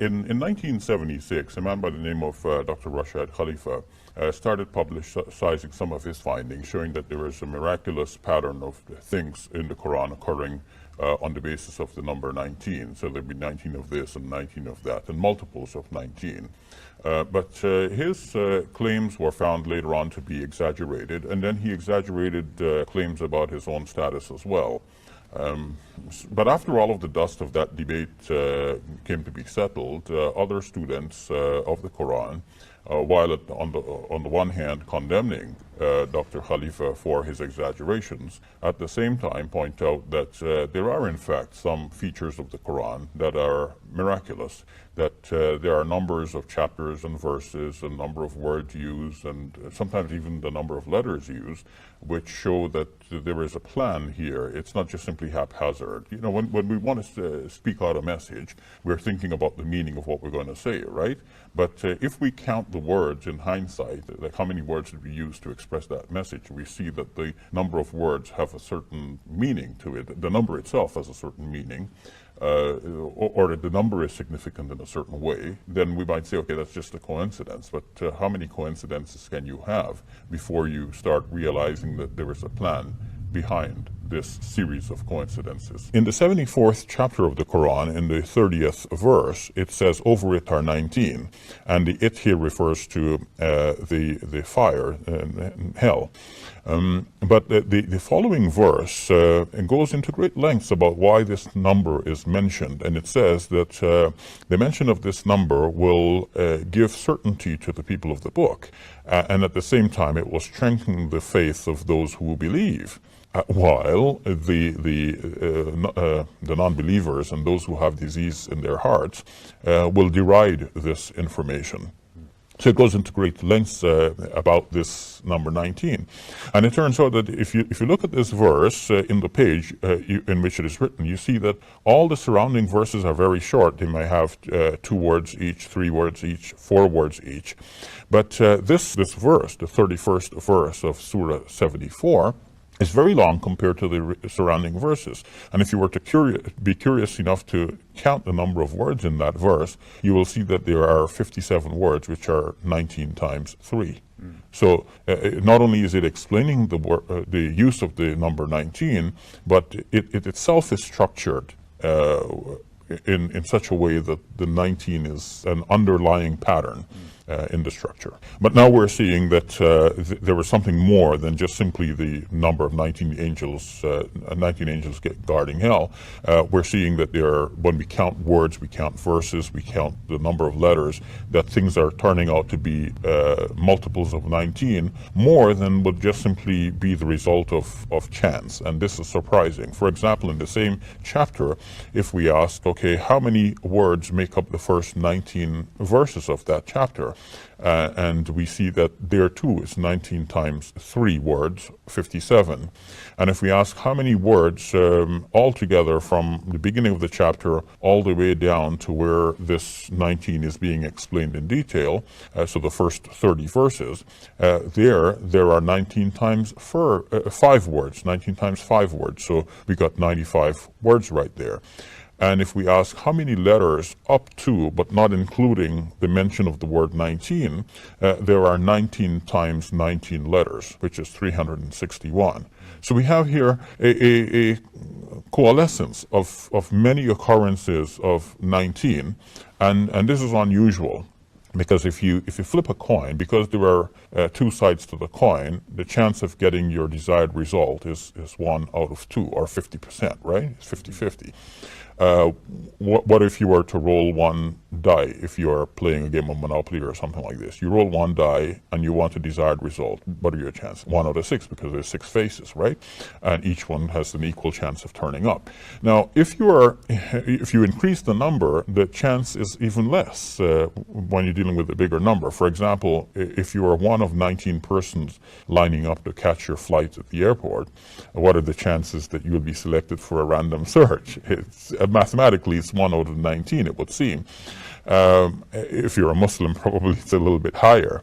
In 1976, a man by the name of Dr. Rashad Khalifa started publicizing some of his findings, showing that there is a miraculous pattern of things in the Quran occurring on the basis of the number 19. So there'd be 19 of this and 19 of that, and multiples of 19. But his claims were found later on to be exaggerated, and then he exaggerated claims about his own status as well. But after all of the dust of that debate came to be settled, other students of the Quran, while on the one hand condemning Dr. Khalifa for his exaggerations, at the same time point out that there are in fact some features of the Quran that are miraculous, that there are numbers of chapters and verses, a number of words used, and sometimes even the number of letters used, which show that there is a plan here. It's not just simply haphazard. You know, when we want to speak out a message, we're thinking about the meaning of what we're going to say, right? But if we count the words in hindsight, like how many words did we use to express that message, we see that the number of words have a certain meaning to it. The number itself has a certain meaning. Or the number is significant in a certain way, then we might say, okay, that's just a coincidence. But how many coincidences can you have before you start realizing that there is a plan behind this series of coincidences? In the 74th chapter of the Quran, in the 30th verse, it says, over it are 19. And the it here refers to the fire and hell. But the following verse goes into great lengths about why this number is mentioned. And it says that the mention of this number will give certainty to the people of the book. And at the same time, it will strengthen the faith of those who believe. While the non-believers and those who have disease in their hearts will deride this information. So it goes into great lengths about this number 19. And it turns out that if you look at this verse in the page in which it is written, you see that all the surrounding verses are very short. They may have 2 words each, 3 words each, 4 words each. But this verse, the 31st verse of Surah 74, is very long compared to the surrounding verses. And if you were to be curious enough to count the number of words in that verse, you will see that there are 57 words, which are 19 times 3. So not only is it explaining the use of the number 19, but it itself is structured in such a way that the 19 is an underlying pattern in the structure. But now we're seeing that there was something more than just simply the number of 19 angels guarding hell. We're seeing that when we count words, we count verses, we count the number of letters, that things are turning out to be multiples of 19, more than would just simply be the result of chance. And this is surprising. For example, in the same chapter, if we ask, okay, how many words make up the first 19 verses of that chapter? And we see that there too is 19 times 3 words, 57. And if we ask how many words altogether from the beginning of the chapter all the way down to where this 19 is being explained in detail, so the first 30 verses, there are 19 times 5 words, 19 times 5 words. So we got 95 words right there. And if we ask how many letters up to, but not including the mention of the word 19, there are 19 times 19 letters, which is 361. So we have here a coalescence of many occurrences of 19, and this is unusual. Because if you flip a coin, because there are 2 sides to the coin, the chance of getting your desired result is 1 out of 2, or 50%, right? It's 50-50. What if you were to roll 1 die, if you are playing a game of Monopoly or something like this? You roll 1 die and you want a desired result. What are your chances? 1 out of 6, because there's 6 faces, right? And each one has an equal chance of turning up. Now, if you increase the number, the chance is even less when you're dealing with a bigger number. For example, if you are one of 19 persons lining up to catch your flight at the airport, what are the chances that you'll be selected for a random search? Mathematically, it's 1 out of 19, it would seem. If you're a Muslim, probably it's a little bit higher.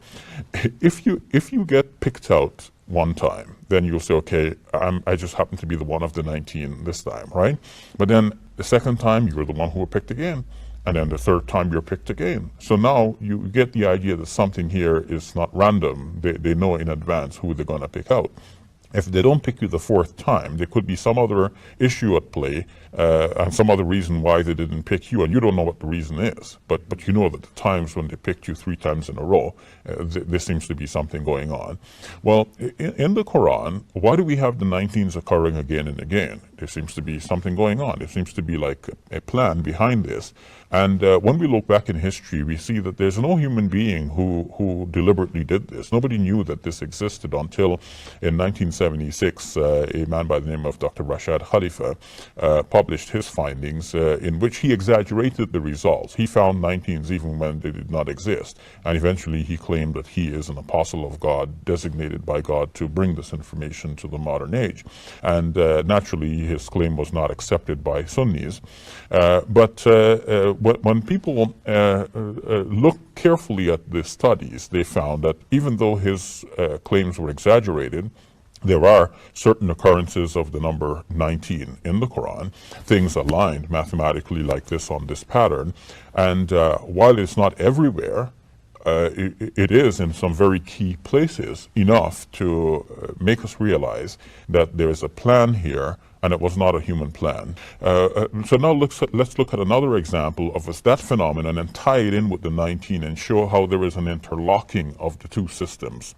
If you get picked out one time, then you'll say, okay, I just happen to be the one of the 19 this time, right? But then the second time, you're the one who were picked again. And then the third time you're picked again. So now you get the idea that something here is not random. They know in advance who they're going to pick out. If they don't pick you the fourth time, there could be some other issue at play and some other reason why they didn't pick you, and you don't know what the reason is. But you know that the times when they picked you 3 times in a row, there seems to be something going on. Well, in the Quran, why do we have the 19s occurring again and again? There seems to be something going on. There seems to be like a plan behind this. And when we look back in history, we see that there's no human being who deliberately did this. Nobody knew that this existed until in 1976, a man by the name of Dr. Rashad Khalifa published his findings in which he exaggerated the results. He found 19s even when they did not exist. And eventually he claimed that he is an apostle of God, designated by God to bring this information to the modern age. And naturally, his claim was not accepted by Sunnis. But when people look carefully at the studies, they found that even though his claims were exaggerated, there are certain occurrences of the number 19 in the Quran, things aligned mathematically like this on this pattern. And while it's not everywhere, it is in some very key places enough to make us realize that there is a plan here, and it was not a human plan. So now let's look at another example of that phenomenon and tie it in with the 19 and show how there is an interlocking of the two systems.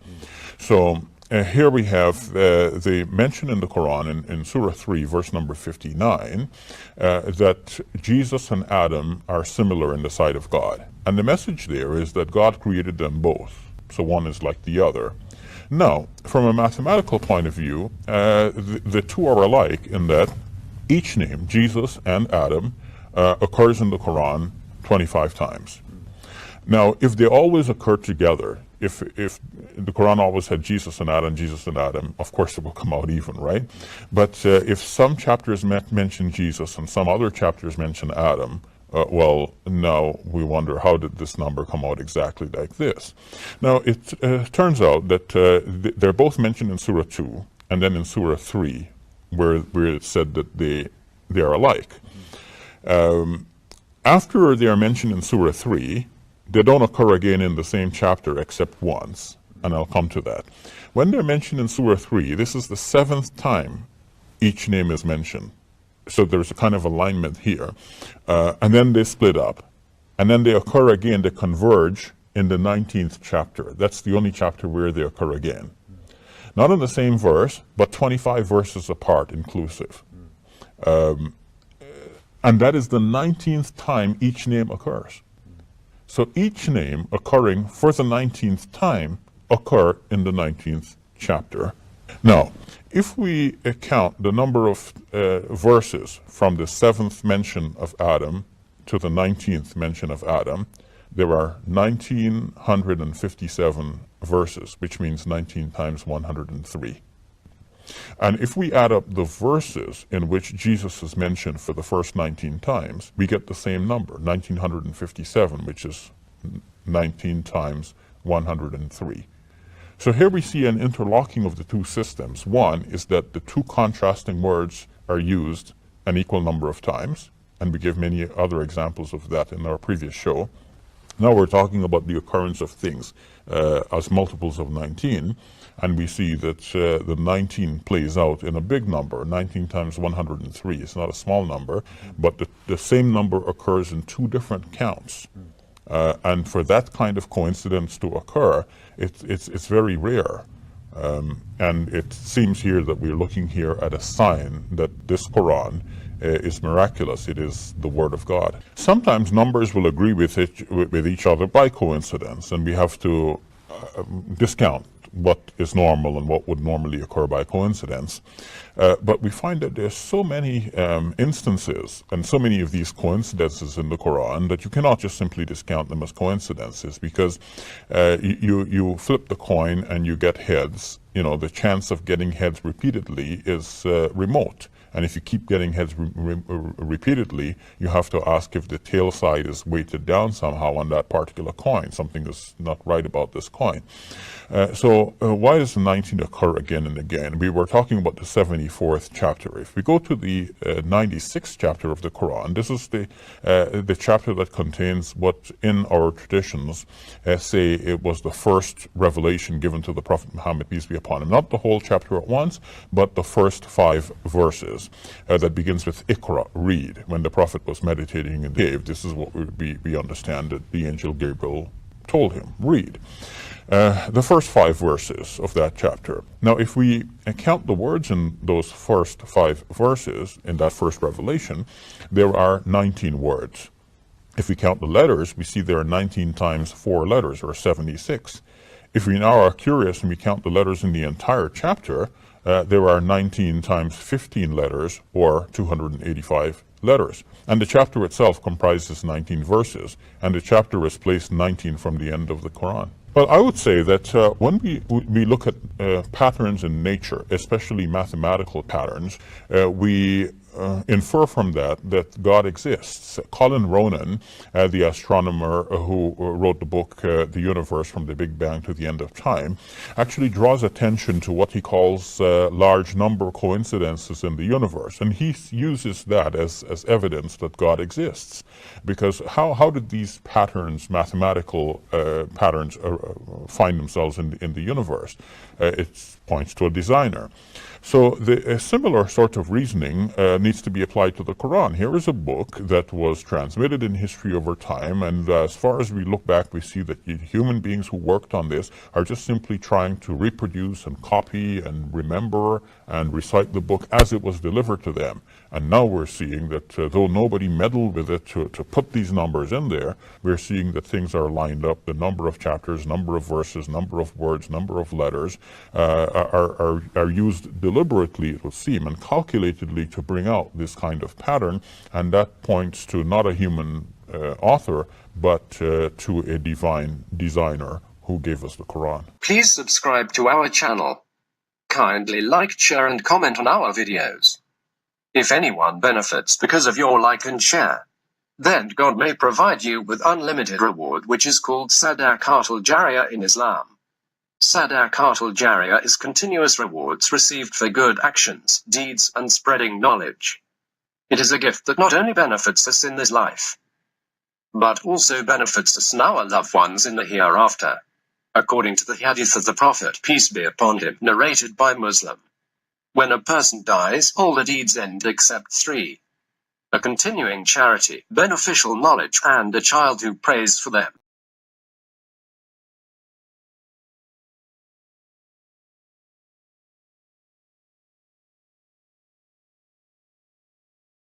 So here we have the mention in the Quran in Surah 3, verse number 59, that Jesus and Adam are similar in the sight of God. And the message there is that God created them both, so one is like the other. Now, from a mathematical point of view, the two are alike in that each name, Jesus and Adam, occurs in the Quran 25 times. Now, if they always occur together, if the Quran always had Jesus and Adam, of course it will come out even, right? But if some chapters mention Jesus and some other chapters mention Adam, well, now we wonder, how did this number come out exactly like this? Now, it turns out that they're both mentioned in Surah 2 and then in Surah 3, where it said that they are alike. After they are mentioned in Surah 3, they don't occur again in the same chapter except once, and I'll come to that. When they're mentioned in Surah 3, this is the 7th time each name is mentioned. So there's a kind of alignment here. And then they split up. And then they occur again, they converge in the 19th chapter. That's the only chapter where they occur again. Not in the same verse, but 25 verses apart inclusive. And that is the 19th time each name occurs. So each name occurring for the 19th time occur in the 19th chapter. Now, if we count the number of verses from the 7th mention of Adam to the 19th mention of Adam, there are 1,957 verses, which means 19 times 103. And if we add up the verses in which Jesus is mentioned for the first 19 times, we get the same number, 1,957, which is 19 times 103. So here we see an interlocking of the two systems. One is that the two contrasting words are used an equal number of times, and we give many other examples of that in our previous show. Now we're talking about the occurrence of things as multiples of 19, and we see that the 19 plays out in a big number. 19 times 103 is not a small number, but the same number occurs in two different counts. And for that kind of coincidence to occur, it's very rare. And it seems here that we're looking here at a sign that this Quran is miraculous. It is the Word of God. Sometimes numbers will agree with each other by coincidence, and we have to discount what is normal and what would normally occur by coincidence. But we find that there's so many instances and so many of these coincidences in the Quran that you cannot just simply discount them as coincidences, because you flip the coin and you get heads the chance of getting heads repeatedly is remote. And if you keep getting heads repeatedly, you have to ask if the tail side is weighted down somehow on that particular coin. Something is not right about this coin. So why does the 19 occur again and again? We were talking about the 74th chapter. If we go to the 96th chapter of the Quran, this is the chapter that contains what in our traditions say it was the first revelation given to the Prophet Muhammad, peace be upon him. Not the whole chapter at once, but the first 5 verses. That begins with Iqra, read. When the Prophet was meditating in the cave, this is what we understand that the angel Gabriel told him, read. The first 5 verses of that chapter. Now, if we count the words in those first 5 verses, in that first revelation, there are 19 words. If we count the letters, we see there are 19 times 4 letters, or 76. If we now are curious and we count the letters in the entire chapter, there are 19 times 15 letters, or 285 letters. And the chapter itself comprises 19 verses, and the chapter is placed 19 from the end of the Quran. Well, I would say that when we look at patterns in nature, especially mathematical patterns, we infer from that God exists. Colin Ronan, the astronomer who wrote the book The Universe from the Big Bang to the End of Time, actually draws attention to what he calls large number coincidences in the universe. And he uses that as evidence that God exists. Because how did these patterns, mathematical patterns, find themselves in the universe? It points to a designer. So a similar sort of reasoning needs to be applied to the Quran. Here is a book that was transmitted in history over time, and as far as we look back, we see that human beings who worked on this are just simply trying to reproduce and copy and remember and recite the book as it was delivered to them. And now we're seeing that though nobody meddled with it to put these numbers in there, we're seeing that things are lined up. The number of chapters, number of verses, number of words, number of letters are used deliberately, it would seem, and calculatedly to bring out this kind of pattern. And that points to not a human author, but to a divine designer who gave us the Quran. Please subscribe to our channel. Kindly like, share and comment on our videos. If anyone benefits because of your like and share, then God may provide you with unlimited reward, which is called Sadaqatul Jariyah in Islam. Sadaqatul Jariyah is continuous rewards received for good actions, deeds, and spreading knowledge. It is a gift that not only benefits us in this life, but also benefits us and our loved ones in the hereafter. According to the hadith of the Prophet, peace be upon him, narrated by Muslim, when a person dies, all the deeds end except 3. A continuing charity, beneficial knowledge, and a child who prays for them.